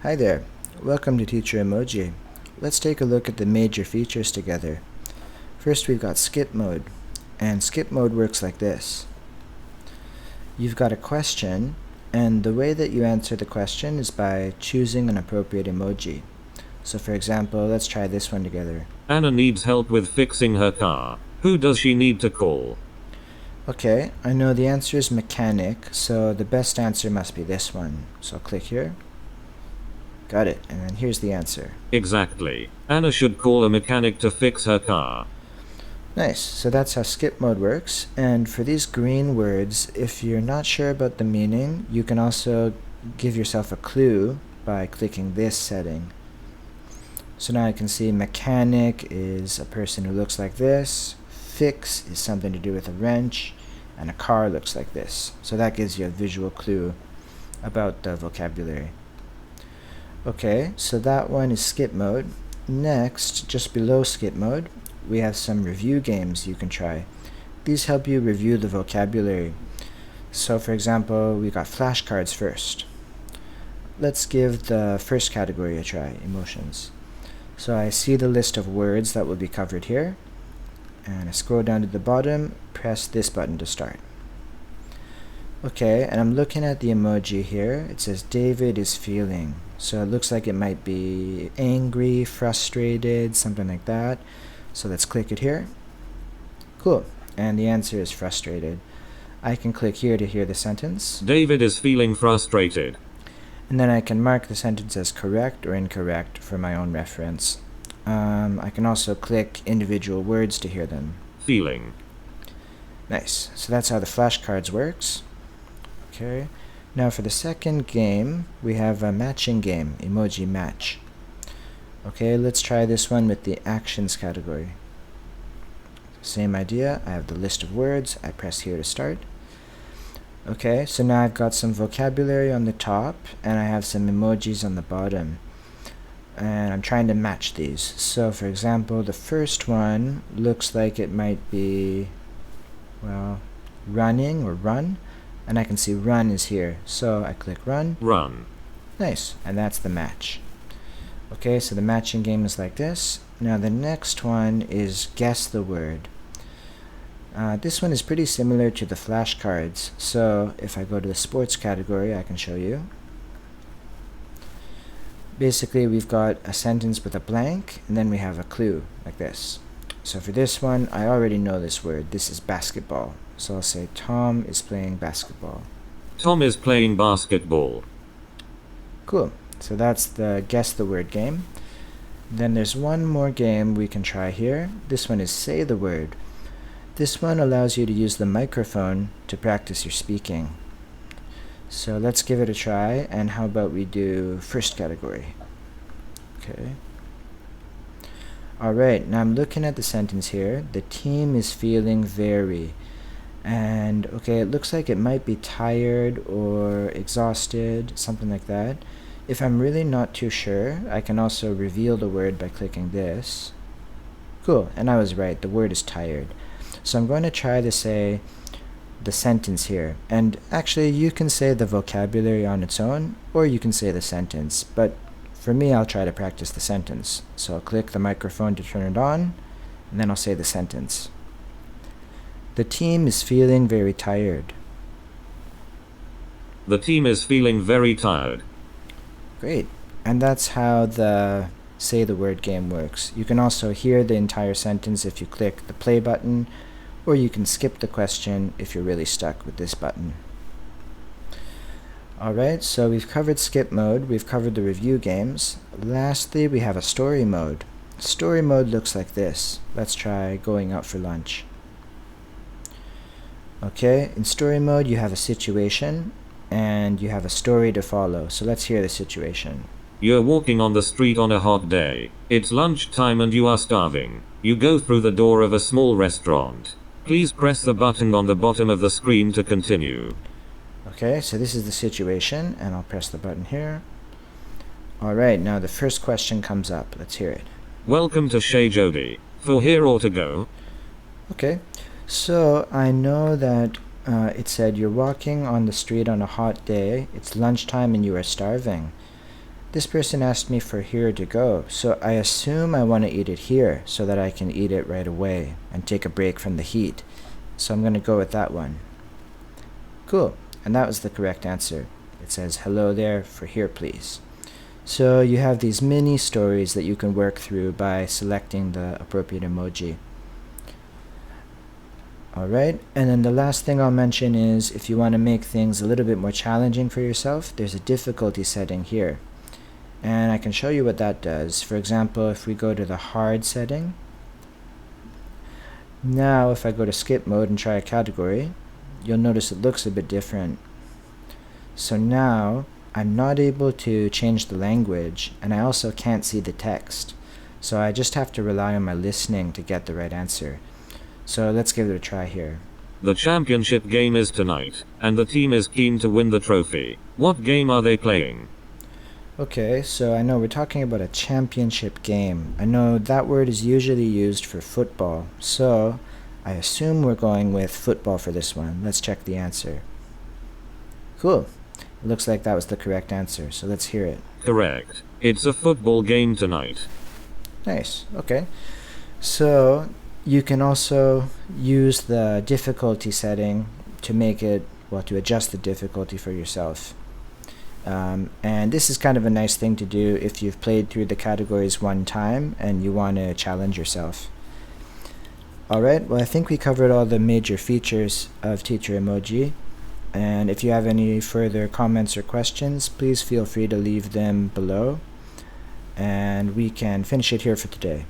Hi there, welcome to Tr.emoji. Let's take a look at the major features together. First we've got skip mode, and skip mode works like this. You've got a question, and the way that you answer the question is by choosing an appropriate emoji. So for example, let's try this one together. Anna needs help with fixing her car. Who does she need to call? Okay, I know the answer is mechanic, so the best answer must be this one. So I'll click here. Got it, and then here's the answer. Exactly. Anna should call a mechanic to fix her car. Nice, so that's how skip mode works, and for these green words, if you're not sure about the meaning, you can also give yourself a clue by clicking this setting. So now I can see mechanic is a person who looks like this, fix is something to do with a wrench, and a car looks like this. So that gives you a visual clue about the vocabulary. Okay, so that one is skip mode. Next, just below skip mode, we have some review games you can try. These help you review the vocabulary. So for example, we got flashcards first. Let's give the first category a try, emotions. So I see the list of words that will be covered here, and I scroll down to the bottom, press this button to start. Okay, and I'm looking at the emoji here. It says David is feeling. So it looks like it might be angry, frustrated, something like that. So let's click it here. Cool, and the answer is frustrated. I can click here to hear the sentence. David is feeling frustrated. And then I can mark the sentence as correct or incorrect for my own reference. I can also click individual words to hear them. Feeling. Nice. So that's how the flashcards works. Okay. Now for the second game, we have a matching game, emoji match. Okay, let's try this one with the actions category. Same idea. I have the list of words. I press here to start. Okay, so now I've got some vocabulary on the top, and I have some emojis on the bottom. And I'm trying to match these. So for example, the first one looks like it might be, well, running or run. And I can see run is here. So I click run. Run. Nice, and that's the match. Okay, so the matching game is like this. Now the next one is guess the word. This one is pretty similar to the flashcards. So if I go to the sports category, I can show you. Basically, we've got a sentence with a blank, and then we have a clue, like this. So for this one, I already know this word. This is basketball. So I'll say Tom is playing basketball. Tom is playing basketball. Cool. So that's the guess the word game. Then there's one more game we can try here. This one is say the word. This one allows you to use the microphone to practice your speaking. So let's give it a try, and how about we do first category. Okay. Alright, now I'm looking at the sentence here. The team is feeling very. And okay, it looks like it might be tired or exhausted, something like that. If I'm really not too sure, I can also reveal the word by clicking this. Cool, and I was right, the word is tired. So I'm going to try to say the sentence here. And actually, you can say the vocabulary on its own, or you can say the sentence. But for me, I'll try to practice the sentence. So I'll click the microphone to turn it on, and then I'll say the sentence. The team is feeling very tired. The team is feeling very tired. Great. And that's how the say the word game works. You can also hear the entire sentence if you click the play button, or you can skip the question if you're really stuck with this button. Alright, so we've covered skip mode, we've covered the review games. Lastly, we have a story mode. Story mode looks like this. Let's try going out for lunch. Okay, in story mode you have a situation and you have a story to follow. So let's hear the situation. You're walking on the street on a hot day. It's lunchtime and you are starving. You go through the door of a small restaurant. Please press the button on the bottom of the screen to continue. Okay, so this is the situation, and I'll press the button here. Alright, now the first question comes up. Let's hear it. Welcome to Chez Jody. For here or to go? Okay, so I know that it said you're walking on the street on a hot day, it's lunchtime and you are starving. this person asked me for here to go, so I assume I want to eat it here so that I can eat it right away and take a break from the heat. So I'm going to go with that one. Cool, and that was the correct answer. It says, hello there, for here please. So you have these mini stories that you can work through by selecting the appropriate emoji. Alright, and then the last thing I'll mention is if you want to make things a little bit more challenging for yourself, there's a difficulty setting here. And I can show you what that does. For example, if we go to the hard setting, now if I go to skip mode and try a category, you'll notice it looks a bit different. So now I'm not able to change the language, and I also can't see the text. So I just have to rely on my listening to get the right answer. So let's give it a try here. The championship game is tonight, and the team is keen to win the trophy. What game are they playing? Okay, so I know we're talking about a championship game. I know that word is usually used for football, so I assume we're going with football for this one. Let's check the answer. Cool. It looks like that was the correct answer, so let's hear it. Correct. It's a football game tonight. Nice, okay. So you can also use the difficulty setting to make it, well, to adjust the difficulty for yourself. And this is kind of a nice thing to do if you've played through the categories one time and you want to challenge yourself. Alright, well I think we covered all the major features of Tr.emoji, and if you have any further comments or questions, please feel free to leave them below, and we can finish it here for today.